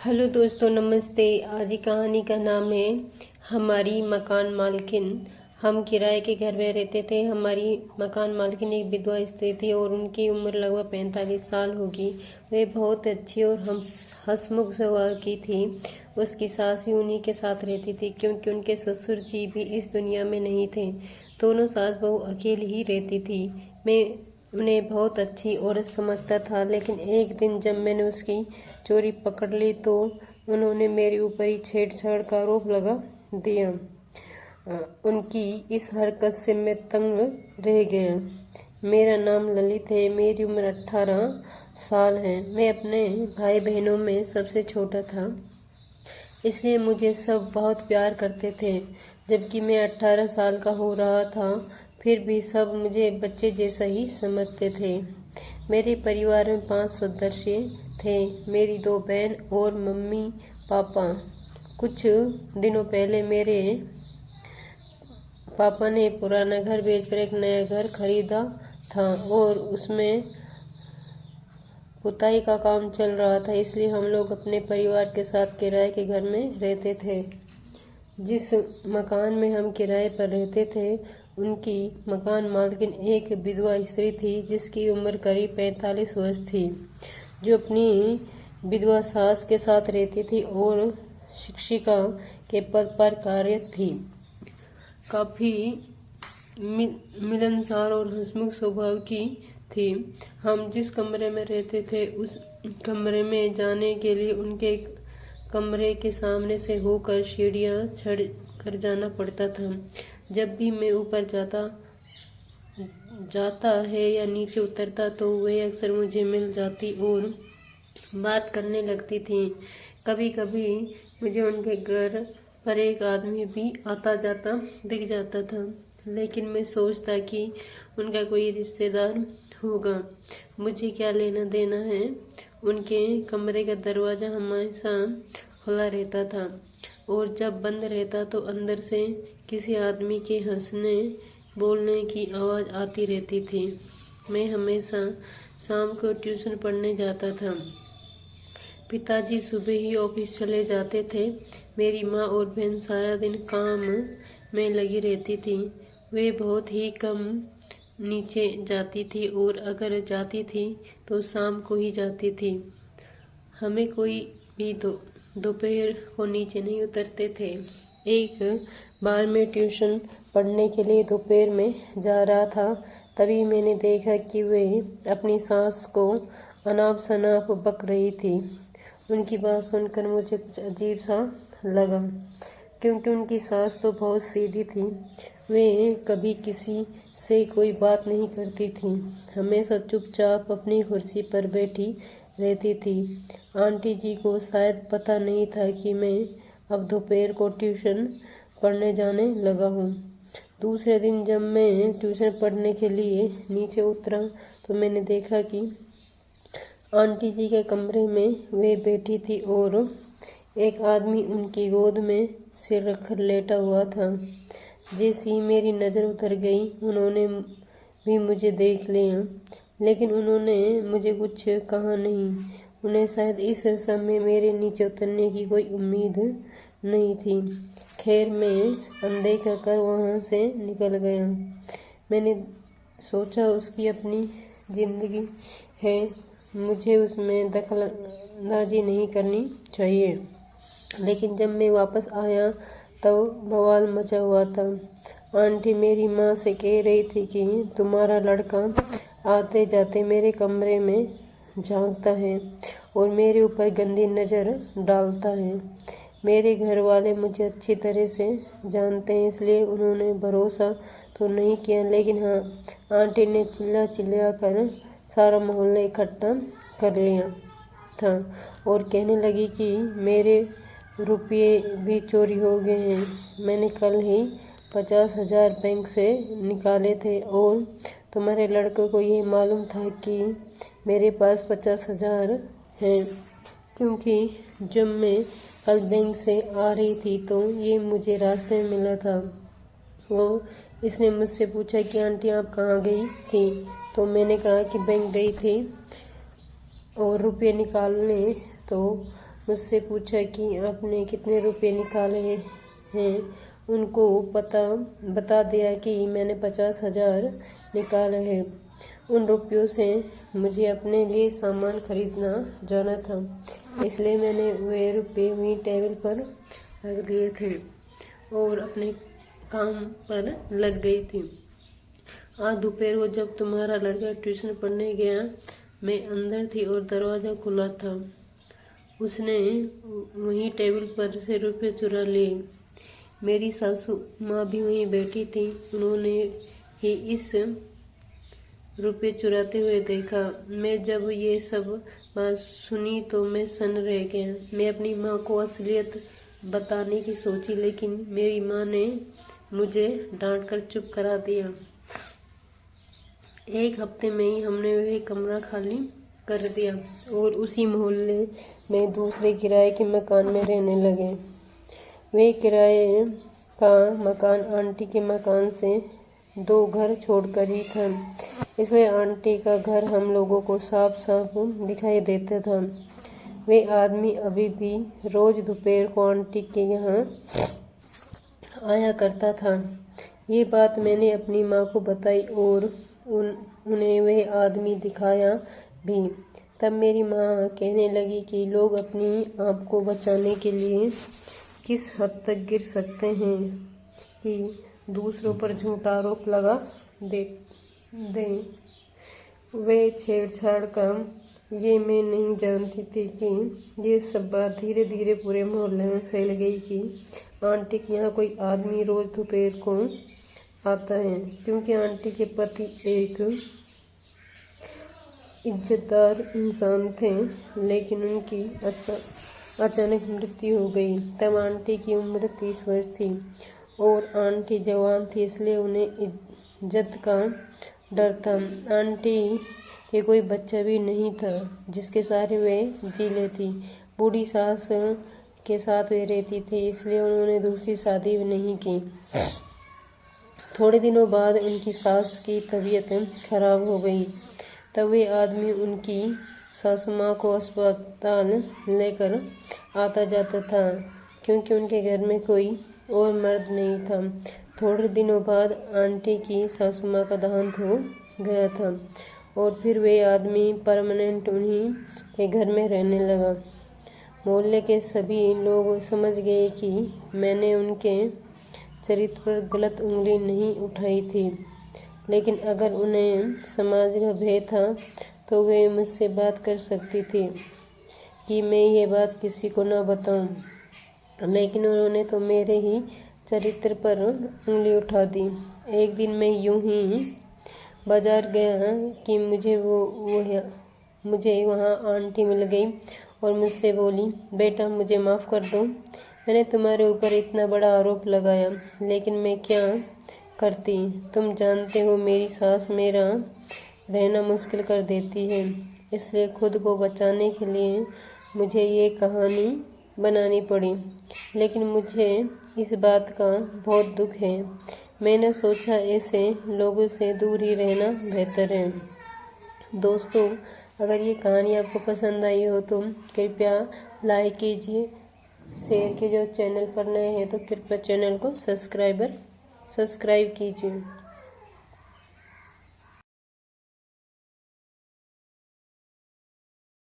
Hello दोस्तों, नमस्ते। आज की कहानी का नाम है हमारी मकान मालकिन। हम किराए के घर में रहते थे। हमारी मकान मालकिन एक विधवा स्त्री थी और उनकी उम्र लगभग 45 साल होगी। वे बहुत अच्छी और हम हंसमुख स्वभाव की थी। उसकी सास भी उन्हीं के साथ रहती थी क्योंकि उनके ससुर जी भी इस दुनिया में नहीं थे। दोनों सास बहू अकेली ही रहती थी। मैं उन्हें बहुत अच्छी औरत समझता था, लेकिन एक दिन जब मैंने उसकी चोरी पकड़ ली तो उन्होंने मेरे ऊपर ही छेड़छाड़ का आरोप लगा दिया। उनकी इस हरकत से मैं तंग रह गया। मेरा नाम ललित है। मेरी उम्र 18 साल है। मैं अपने भाई बहनों में सबसे छोटा था, इसलिए मुझे सब बहुत प्यार करते थे। जबकि मैं 18 साल का हो रहा था, फिर भी सब मुझे बच्चे जैसा ही समझते थे। मेरे परिवार में 5 सदस्य थे। मेरी 2 बहन और मम्मी पापा। कुछ दिनों पहले मेरे पापा ने पुराना घर बेचकर एक नया घर खरीदा था और उसमें पुताई का काम चल रहा था, इसलिए हम लोग अपने परिवार के साथ किराए के घर में रहते थे। जिस मकान में हम किराए पर रहते थे, उनकी मकान मालकिन एक विधवा स्त्री थी जिसकी उम्र करीब 45 वर्ष थी, जो अपनी विधवा सास के साथ रहती थी और शिक्षिका के पद पर कार्यरत थी। काफी मिलनसार और हंसमुख स्वभाव की थी। हम जिस कमरे में रहते थे उस कमरे में जाने के लिए उनके कमरे के सामने से होकर सीढ़ियां चढ़ कर जाना पड़ता था। जब भी मैं ऊपर जाता है या नीचे उतरता तो वे अक्सर मुझे मिल जाती और बात करने लगती थी। कभी कभी मुझे उनके घर पर एक आदमी भी आता जाता दिख जाता था, लेकिन मैं सोचता कि उनका कोई रिश्तेदार होगा। मुझे क्या लेना देना है। उनके कमरे का दरवाजा हमेशा खुला रहता था और जब बंद रहता तो अंदर से किसी आदमी के हंसने बोलने की आवाज़ आती रहती थी। मैं हमेशा शाम को ट्यूशन पढ़ने जाता था। पिताजी सुबह ही ऑफिस चले जाते थे। मेरी माँ और बहन सारा दिन काम में लगी रहती थी। वे बहुत ही कम नीचे जाती थी और अगर जाती थी तो शाम को ही जाती थी। हमें कोई भी दोपहर को नीचे नहीं उतरते थे। एक बार मैं ट्यूशन पढ़ने के लिए दोपहर में जा रहा था, तभी मैंने देखा कि वे अपनी सास को अनाप शनाप बक रही थी। उनकी बात सुनकर मुझे कुछ अजीब सा लगा, क्योंकि उनकी सास तो बहुत सीधी थी। वे कभी किसी से कोई बात नहीं करती थी, हमेशा चुपचाप अपनी कुर्सी पर बैठी रहती थी। आंटी जी को शायद पता नहीं था कि मैं अब दोपहर को ट्यूशन पढ़ने जाने लगा हूँ। दूसरे दिन जब मैं ट्यूशन पढ़ने के लिए नीचे उतरा तो मैंने देखा कि आंटी जी के कमरे में वे बैठी थी और एक आदमी उनकी गोद में सिर रखकर लेटा हुआ था। जैसे ही मेरी नज़र उतर गई, उन्होंने भी मुझे देख लिया, लेकिन उन्होंने मुझे कुछ कहा नहीं। उन्हें शायद इस समय मेरे नीचे उतरने की कोई उम्मीद नहीं थी। खैर, मैं अनदेखा कर वहाँ से निकल गया। मैंने सोचा उसकी अपनी जिंदगी है, मुझे उसमें दखलंदाजी नहीं करनी चाहिए। लेकिन जब मैं वापस आया तो बवाल मचा हुआ था। आंटी मेरी माँ से कह रही थी कि तुम्हारा लड़का आते जाते मेरे कमरे में झांकता है और मेरे ऊपर गंदी नज़र डालता है। मेरे घर वाले मुझे अच्छी तरह से जानते हैं, इसलिए उन्होंने भरोसा तो नहीं किया, लेकिन हाँ, आंटी ने चिल्ला कर सारा मोहल्ला इकट्ठा कर लिया था और कहने लगी कि मेरे रुपये भी चोरी हो गए हैं। मैंने कल ही 50,000 बैंक से निकाले थे और तुम्हारे लड़के को ये मालूम था कि मेरे पास 50,000 हैं, क्योंकि जब मैं कल बैंक से आ रही थी तो ये मुझे रास्ते में मिला था। इसने मुझसे पूछा कि आंटी आप कहाँ गई थी, तो मैंने कहा कि बैंक गई थी और रुपये निकालने। तो मुझसे पूछा कि आपने कितने रुपए निकाले हैं। उनको बता दिया कि मैंने 50,000 निकाला है। उन रुपयों से मुझे अपने लिए सामान खरीदना जाना था, इसलिए मैंने वे रुपये वहीं टेबल पर रख दिए थे और अपने काम पर लग गई थी। आज दोपहर को जब तुम्हारा लड़का ट्यूशन पढ़ने गया, मैं अंदर थी और दरवाज़ा खुला था। उसने वहीं टेबल पर से रुपये चुरा लिए। मेरी सासू माँ भी वहीं बैठी थी। उन्होंने ही इस रुपये चुराते हुए देखा। मैं जब ये सब बात सुनी तो मैं सन्न रह गया। मैं अपनी माँ को असलियत बताने की सोची, लेकिन मेरी माँ ने मुझे डांटकर चुप करा दिया। एक हफ्ते में ही हमने वह कमरा खाली कर दिया और उसी मोहल्ले में दूसरे किराए के मकान में रहने लगे। वे किराए का मकान आंटी के मकान से 2 घर छोड़कर ही था, इसलिए आंटी का घर हम लोगों को साफ साफ दिखाई देता था। वे आदमी अभी भी रोज दोपहर को आंटी के यहाँ आया करता था। ये बात मैंने अपनी माँ को बताई और उन्हें वह आदमी दिखाया भी। तब मेरी माँ कहने लगी कि लोग अपनी आप को बचाने के लिए किस हद तक गिर सकते हैं कि दूसरों पर झूठा आरोप लगा दें। वे छेड़छाड़ का ये मैं नहीं जानती थी कि ये सब बात धीरे धीरे पूरे मोहल्ले में फैल गई कि आंटी के यहाँ कोई आदमी रोज दोपहर को आता है, क्योंकि आंटी के पति एक इज्जतदार इंसान थे, लेकिन उनकी अचानक मृत्यु हो गई। तब आंटी की उम्र 30 वर्ष थी और आंटी जवान थी, इसलिए उन्हें इज्जत का डर था। आंटी के कोई बच्चा भी नहीं था जिसके साथ वे जी लेती। बूढ़ी सास के साथ वे रहती थी, इसलिए उन्होंने दूसरी शादी भी नहीं की। थोड़े दिनों बाद उनकी सास की तबीयत खराब हो गई। तब वे आदमी उनकी सासू माँ को अस्पताल लेकर आता जाता था, क्योंकि उनके घर में कोई और मर्द नहीं था। थोड़े दिनों बाद आंटी की सासू माँ का देहांत हो गया था और फिर वे आदमी परमानेंट उन्हीं के घर में रहने लगा। मोहल्ले के सभी लोग समझ गए कि मैंने उनके चरित्र पर गलत उंगली नहीं उठाई थी, लेकिन अगर उन्हें समाज का भय था तो वे मुझसे बात कर सकती थी कि मैं ये बात किसी को ना बताऊं। लेकिन उन्होंने तो मेरे ही चरित्र पर उंगली उठा दी। एक दिन मैं यूं ही बाजार गया कि मुझे वहाँ आंटी मिल गई और मुझसे बोली, बेटा मुझे माफ़ कर दो, मैंने तुम्हारे ऊपर इतना बड़ा आरोप लगाया, लेकिन मैं क्या करती। तुम जानते हो मेरी सास मेरा रहना मुश्किल कर देती है, इसलिए खुद को बचाने के लिए मुझे ये कहानी बनानी पड़ी। लेकिन मुझे इस बात का बहुत दुख है। मैंने सोचा ऐसे लोगों से दूर ही रहना बेहतर है। दोस्तों, अगर ये कहानी आपको पसंद आई हो तो कृपया लाइक कीजिए, शेयर कीजिए। चैनल पर नए हैं तो कृपया चैनल को सब्सक्राइब कीजिए।